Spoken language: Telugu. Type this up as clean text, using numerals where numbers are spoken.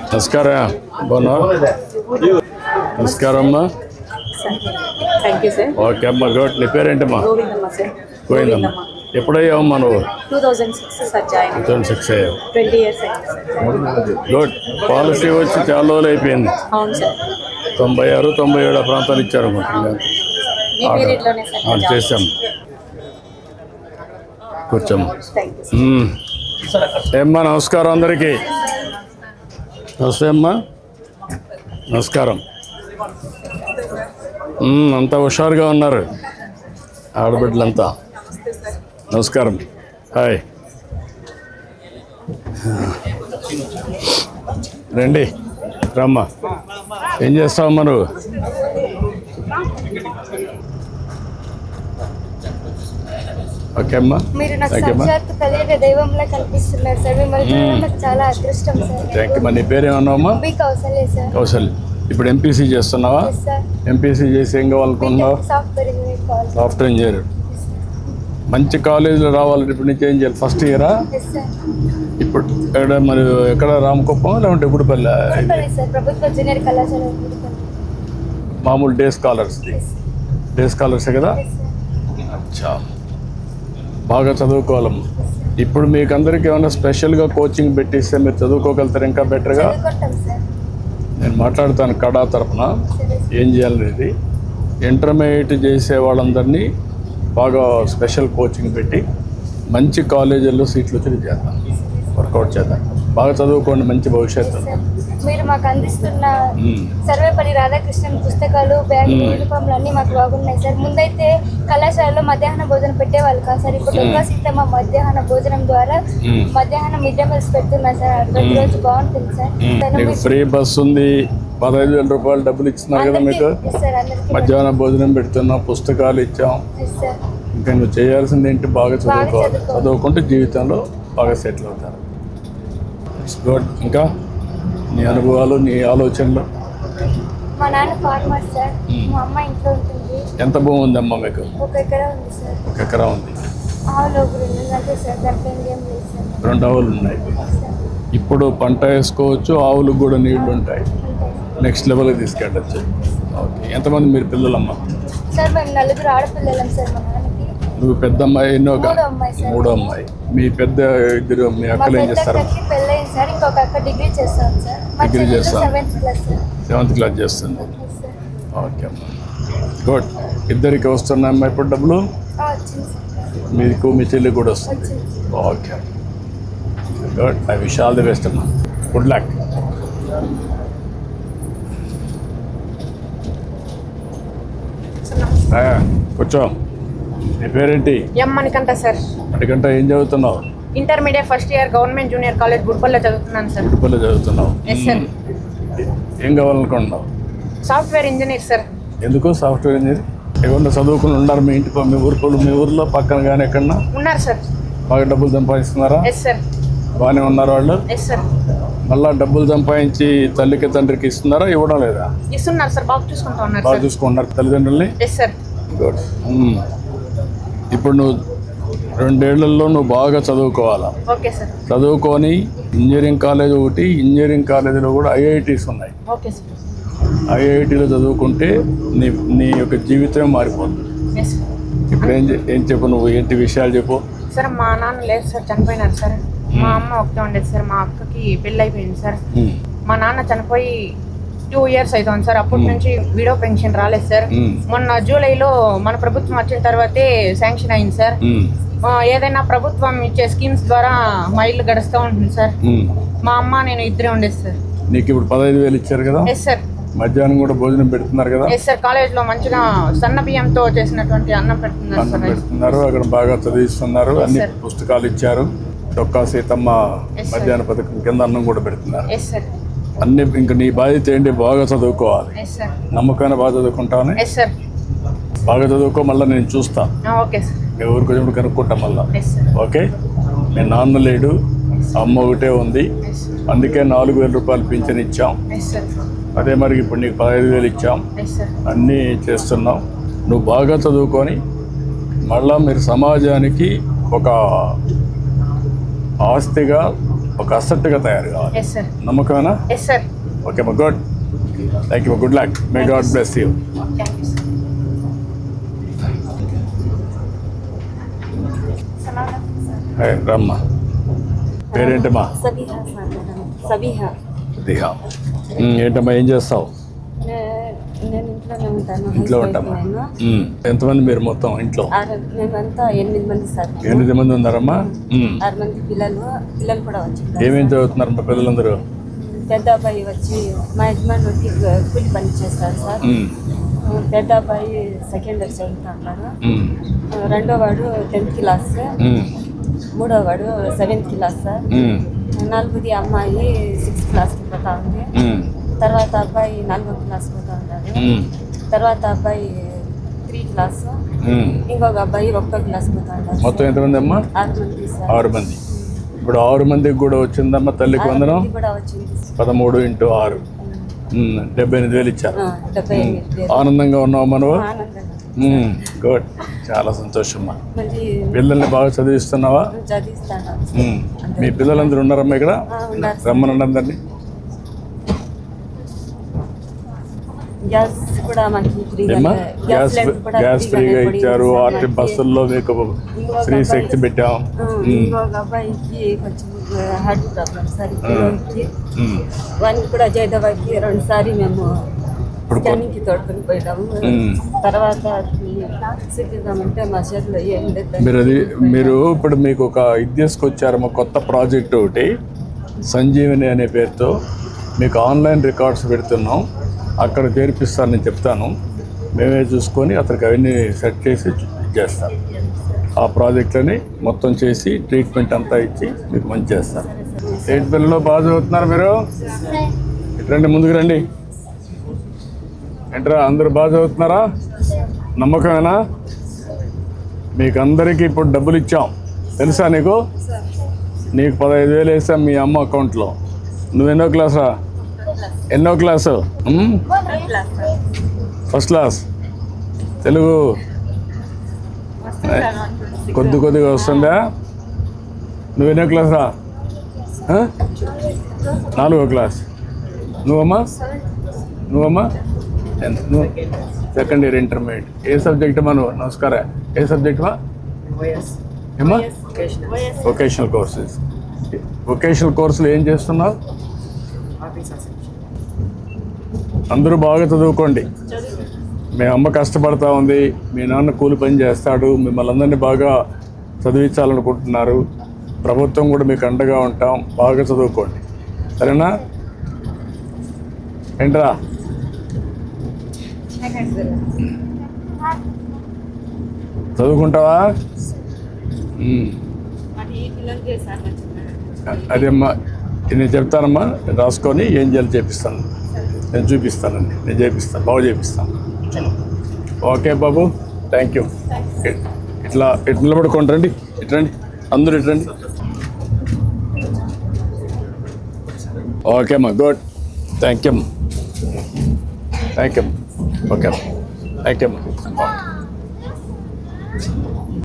నమస్కారం బాగున్నా నమస్కారం అమ్మా థ్యాంక్ యూ సార్. ఓకే అమ్మా గుడ్. నీ పేరేంటమ్మా? గోవిందమ్మ సార్. పోయిందమ్మా. ఎప్పుడయ్యావమ్మా నువ్వు? 2006 సార్ జాయిన్. 2006 అయ్యావు. 20 ఇయర్స్ అయింది. గుడ్. పాలసీ వచ్చి చాలా రోజులు అయిపోయింది. అవును సార్. 96, 97 ప్రాంతాలు ఇచ్చారు అనుకుంటున్నాను. మీ పీరియడ్లోనే సార్ చేసాం. కూర్చోమ్మా. Thank you sir. ఏమ్మా నమస్కారం అందరికీ. నమస్తే అమ్మా. నమస్కారం. అంతా హుషారుగా ఉన్నారు ఆడబిడ్డలంతా. నమస్కారం. హాయ్ రండి రమ్మా. ఏం చేస్తావమ్మా నువ్వు? ఓకే అమ్మా. మీరు నాకు సాక్షాత్తు కలిగే దైవంలా కనిపిస్తున్నారు సార్. మిమ్మల్ని నాకు చాలా అదృష్టం సార్. Thank you. మరి నీ పేరేమన్నావమ్మా? B Kausalya sir. కౌశల్య. ఇప్పుడు ఎంపీసీ చేస్తున్నావా? ఎంపీసీ చేసి ఏం కావాలనుకున్నావు? సాఫ్ట్వేర్ ఇంజనీర్ కావాలి. Software engineer. మంచి కాలేజీలో రావాలంటే ఇప్పుడు నుంచి ఏం చేయాలి? ఫస్ట్ ఇయరా? ఇప్పుడు ఎక్కడ మరి ఎక్కడ రామకుప్పం లేకుంటే ఎప్పుడుపల్లి? ప్రభుత్వ జూనియర్ కళాశాల. మామూలు డే స్కాలర్స్ది. డే స్కాలర్సే కదా? అచ్చా. బాగా చదువుకోవాలమ్మా. ఇప్పుడు మీకు అందరికీ ఏమైనా స్పెషల్గా కోచింగ్ పెట్టిస్తే మీరు చదువుకోగలుగుతారు ఇంకా బెటర్గా. నేను మాట్లాడతాను కడా తరఫున ఏం చేయాలనేది. ఇంటర్మీడియట్ చేసే వాళ్ళందరినీ బాగా స్పెషల్ కోచింగ్ పెట్టి మంచి కాలేజీల్లో సీట్లు వచ్చి చేద్దాం. వర్కౌట్ చేద్దాం. బాగా చదువుకోండి. మంచి భవిష్యత్తు. మీరు మాకు అందిస్తున్న సర్వేపల్లి రాధాకృష్ణన్ పుస్తకాలు, బ్యాగ్, యూనిఫామ్లు అన్నీ మాకు బాగున్నాయి సార్. ముందైతే కళాశాలలో మధ్యాహ్న భోజనం పెట్టేవాళ్ళు కాదు సార్. ఇప్పుడు దుర్గా సీతమ్మ మధ్యాహ్న భోజనం ద్వారా మధ్యాహ్నం మిడ్ డే మీల్స్ పెడుతున్నారు సార్. ప్రతిరోజు బాగుంటుంది సార్. ఫ్రీ బస్ ఉంది. 15,000 రూపాయలు డబ్బులు ఇస్తున్నారు కదా మీకు. మధ్యాహ్నం భోజనం పెడుతున్నాం. పుస్తకాలు ఇచ్చాం. ఇంకా నువ్వు చేయాల్సింది ఏంటి? బాగా చదువుకోవాలి. చదువుకుంటే జీవితంలో బాగా సెటిల్ అవుతారు. గుడ్. ఇంకా నీ అనుభవాలు, నీ ఆలోచనలు? మా నాన్న ఫార్మర్ సార్. మా అమ్మ ఇంట్లో ఉంటుంది. ఎంత భూమి ఉందమ్మా మీకు? 1 ఎకరా ఉంది సార్. 1 ఎకరా ఉంది. ఆవులు 2 అంటే సార్. దాంట్లో ఏం లేదు సార్. 2 ఆవులు ఉన్నాయి. ఇప్పుడు పంట వేసుకోవచ్చు. ఆవులకు కూడా నీళ్లు ఉంటాయి. నెక్స్ట్ లెవెల్కి తీసుకెళ్ళచ్చు. ఓకే. ఎంతమంది మీరు పిల్లలమ్మా? సార్ మేము 4 ఆడపిల్లలం సార్. మా నాన్నకి. నువ్వు పెద్ద అమ్మాయి? ఎన్నో? 3వ అమ్మాయి సార్. 3వ అమ్మాయి. మీ పెద్ద ఇద్దరు మీ అక్కలు ఏం చేస్తారు? పెళ్ళయింది సార్. ఇంకొక అక్క డిగ్రీ చేస్తాను సార్. డిగ్రీ చేస్తాను. 7th class sir. 7th class చేస్తుంది. ఓకే అమ్మా. గుడ్. ఇద్దరికి వస్తున్నాయమ్మా ఇప్పుడు డబ్బులు? వచ్చింది సార్. మీకు మీ చెల్లి కూడా వస్తుంది. Okay. Good. I wish all the best అమ్మా. Good luck. కూర్చో. నీ పేరేంటి? M Manikanta sir. మణికంఠ. ఏం చదువుతున్నావు? Intermediate first year government junior college గుడిపల్లిలో చదువుతున్నాను సార్. గుడిపల్లి చదువుతున్నావు. Yes sir. ఏం కావాలనుకుంటున్నావు? Software engineer sir. ఎందుకు సాఫ్ట్వేర్ ఇంజనీర్? ఏమన్నా చదువుకుని ఉన్నారు మీ ఇంటి మీ ఊర్లో పక్కన కానీ ఎక్కడన్నా? ఉన్నారు సార్. బాగా డబ్బులు సంపాదిస్తున్నారా? Yes sir. బాగానే ఉన్నారు వాళ్ళు? Yes sir. మళ్ళా డబ్బులు సంపాదించి తల్లికి తండ్రికి ఇస్తున్నారా? ఇవ్వడం లేదా? ఇస్తున్నారు సార్. బాగా చూసుకుంటా ఉన్నారు. బాగా చూసుకుంటున్నారు తల్లిదండ్రుల్ని? Yes sir. గుడ్. ఇప్పుడు నువ్వు 2 ఏళ్లలో నువ్వు బాగా చదువుకోవాలా. Okay sir. చదువుకొని ఇంజనీరింగ్ కాలేజ్ ఒకటి, ఇంజనీరింగ్ కాలేజీలో కూడా ఐఐటీస్ ఉన్నాయి. Okay sir. ఐఐటీలో చదువుకుంటే నీ యొక్క జీవితం మారిపోతుంది. ఎస్. ఇప్పుడు ఏం చెప్పు నువ్వు? ఏంటి విషయాలు చెప్పు. సార్ మా నాన్న లేదు సార్, చనిపోయినారు సార్. మా అమ్మ ఒకటే ఉండేది సార్. మా అక్కకి పెళ్ళి అయిపోయింది సార్. మా నాన్న చనిపోయి 2 ఇయర్స్ అవుతుంది సార్. అప్పటి నుంచి విడో పెన్షన్ రాలేదు సార్. మొన్న జూలైలో మన ప్రభుత్వం వచ్చిన తర్వాతే శాంక్షన్ అయింది సార్. ఏదైనా ప్రభుత్వం ఇచ్చే స్కీమ్స్ ద్వారా మా ఇల్లు గడుస్తూ ఉంటుంది సార్. మా అమ్మ నేను ఇద్దరే ఉండేది సార్. నీకు ఇప్పుడు 15,000 ఇచ్చారు కదా? Yes sir. మధ్యాహ్నం కూడా భోజనం పెడుతున్నారు కదా? Yes sir. కాలేజ్లో మంచిగా సన్న బియ్యంతో చేసినటువంటి అన్నం పెడుతున్నారు. అక్కడ బాగా చదివిస్తున్నారు. అన్ని పుస్తకాలు ఇచ్చారు. డొక్కా సీతమ్మ మధ్యాహ్న పథకం కింద అన్నం కూడా పెడుతున్నారు. Yes sir. అన్ని ఇంకా నీ బాధ్యత ఏంటి? బాగా చదువుకోవాలి. Yes sir. నమ్మకాన్ని బాగా చదువుకుంటాను. Yes sir. బాగా చదువుకో. మళ్ళీ నేను చూస్తా. Okay sir. మీ ఊరికి వచ్చినప్పుడు కనుక్కుంటా మళ్ళీ. Yes sir. ఓకే. మీ నాన్న లేడు, అమ్మ ఒకటే ఉంది. అందుకే 4,000 రూపాయలు పింఛన్ ఇచ్చాం. Yes sir. అదే మరి ఇప్పుడు నీకు 15,000 ఇచ్చాం. Yes sir. అన్నీ చేస్తున్నాం. నువ్వు బాగా చదువుకొని మళ్ళా మీరు సమాజానికి ఒక ఆస్తిగా ఒక అసెట్గా తయారు కావాలి. Yes sir. నమ్మకమేనా? Yes sir. ఓకే అమ్మా, good. Thank you, good luck. May God bless you. Thank you sir. రమ్మా. పేరేంటమ్మా? సబీహా. దిహా. ఏంటమ్మా, ఏం చేస్తావు? నేను ఇంట్లోనే ఉంటాను. ఇంట్లో ఉంటామా? ఎంతమంది మీరు మొత్తం ఇంట్లో? మేమంతా 8 మంది సార్. 8 మంది ఉన్నారమ్మా? 6 మంది పిల్లలు కూడా వచ్చి. ఏమేం చదువుతున్నారు మా పిల్లలందరూ? పెద్ద అబ్బాయి వచ్చి మా యజమానుడికి కూలి పని చేస్తారు సార్. పెద్ద అబ్బాయి సెకండ్ ఇయర్ చదువుతున్నాడు. రెండో వాడు 10th క్లాస్. మూడో వాడు 7th క్లాస్ సార్. నాలుగోది అమ్మాయి 6th క్లాస్కి పోతా ఉంది. తర్వాత అబ్బాయి 4వ క్లాస్ పోతా ఉన్నాడు. తర్వాత అబ్బాయి 3 క్లాస్. ఇంకొక అబ్బాయి 1వ క్లాస్ పోతా ఉన్నాడు. మొత్తం ఎంతమంది అమ్మా? 6 మంది సార్. 6 మంది. ఇప్పుడు 6 మందికి కూడా వచ్చిందమ్మా తల్లికి వందనం? కూడా వచ్చింది. 13 × 6 78,000 ఇచ్చారు. 78,000. ఆనందంగా ఉన్నావు మనవు? గుడ్, చాలా సంతోషమ్మా. పిల్లల్ని బాగా చదివిస్తున్నావా? చదివిస్తాను. మీ పిల్లలందరూ ఉన్నారమ్మా ఇక్కడ? రమ్మనండి అందరినీ. గ్యాస్ కూడా మనకి గ్యాస్ ఫ్రీగా ఇచ్చారు. ఆర్టీ బస్సుల్లో మీకు ఫ్రీ శక్తి పెట్టాం. ఇంకొక అబ్బాయికి కొంచెం హార్ట్ ప్రాబ్లం సార్. వానికి కూడా జయదేవాకి 2 సారి మేము స్కానింగ్కి తోడుకొని పోయినాము. తర్వాత చూపిద్దామంటే మా చేతిలో ఏం లేదు. మీరు ఇప్పుడు మీకు ఒక ఇది తీసుకొచ్చారమ్మా, కొత్త ప్రాజెక్ట్ ఒకటి, సంజీవని అనే పేరుతో. మీకు ఆన్లైన్ రికార్డ్స్ పెడుతున్నాం, అక్కడ చేర్పిస్తాను. నేను చెప్తాను, మేమే చూసుకొని అతనికి అవన్నీ సెట్ చేసి చేస్తాం. ఆ ప్రాజెక్ట్లని మొత్తం చేసి ట్రీట్మెంట్ అంతా ఇచ్చి మీకు మంచి చేస్తాను. 8 పిల్లలు బాగా చదువుతున్నారు మీరు? ఇట్రండి, ముందుకు రండి. ఏంట్రా, అందరూ బాగా చదువుతున్నారా? నమ్మకమేనా? మీకు అందరికీ ఇప్పుడు డబ్బులు ఇచ్చాం, తెలుసా నీకు? నీకు 15,000 వేసాం మీ అమ్మ అకౌంట్లో. నువ్వెన్నో క్లాసా? ఎన్నో క్లాసు? First class. తెలుగు కొద్దిగా వస్తుందా? నువ్వెన్నో క్లాస్ రా? 4వ క్లాస్. నువ్వమ్మా? నువ్వు సెకండ్ ఇయర్ ఇంటర్మీడియట్. ఏ సబ్జెక్ట్ అమ్మా నువ్వు? నమస్కారం. ఏ సబ్జెక్ట్ అమ్మా? ఏమ్మా? Vocational courses. వొకేషనల్ కోర్సులు ఏం చేస్తున్నావు? అందరూ బాగా చదువుకోండి. మీ అమ్మ కష్టపడతా ఉంది, మీ నాన్న కూలి పని చేస్తాడు, మిమ్మల్ని అందరినీ బాగా చదివించాలనుకుంటున్నారు. ప్రభుత్వం కూడా మీకు అండగా ఉంటాం. బాగా చదువుకోండి, సరేనా? ఏంట్రా, చదువుకుంటావా? అదేమ్మా, నేను చెప్తానమ్మా, రాసుకొని ఏం చేయాలి చేపిస్తాను. నేను చూపిస్తానండి, నేను చేపిస్తాను, బాగా చేపిస్తాను. Okay Babu, thank you. ఇట్లా నిలబడుకోండి, రండి, ఇట్రండి, అందరూ ఇట్రండి. ఓకే అమ్మా, good. Thank you. Okay, thank you.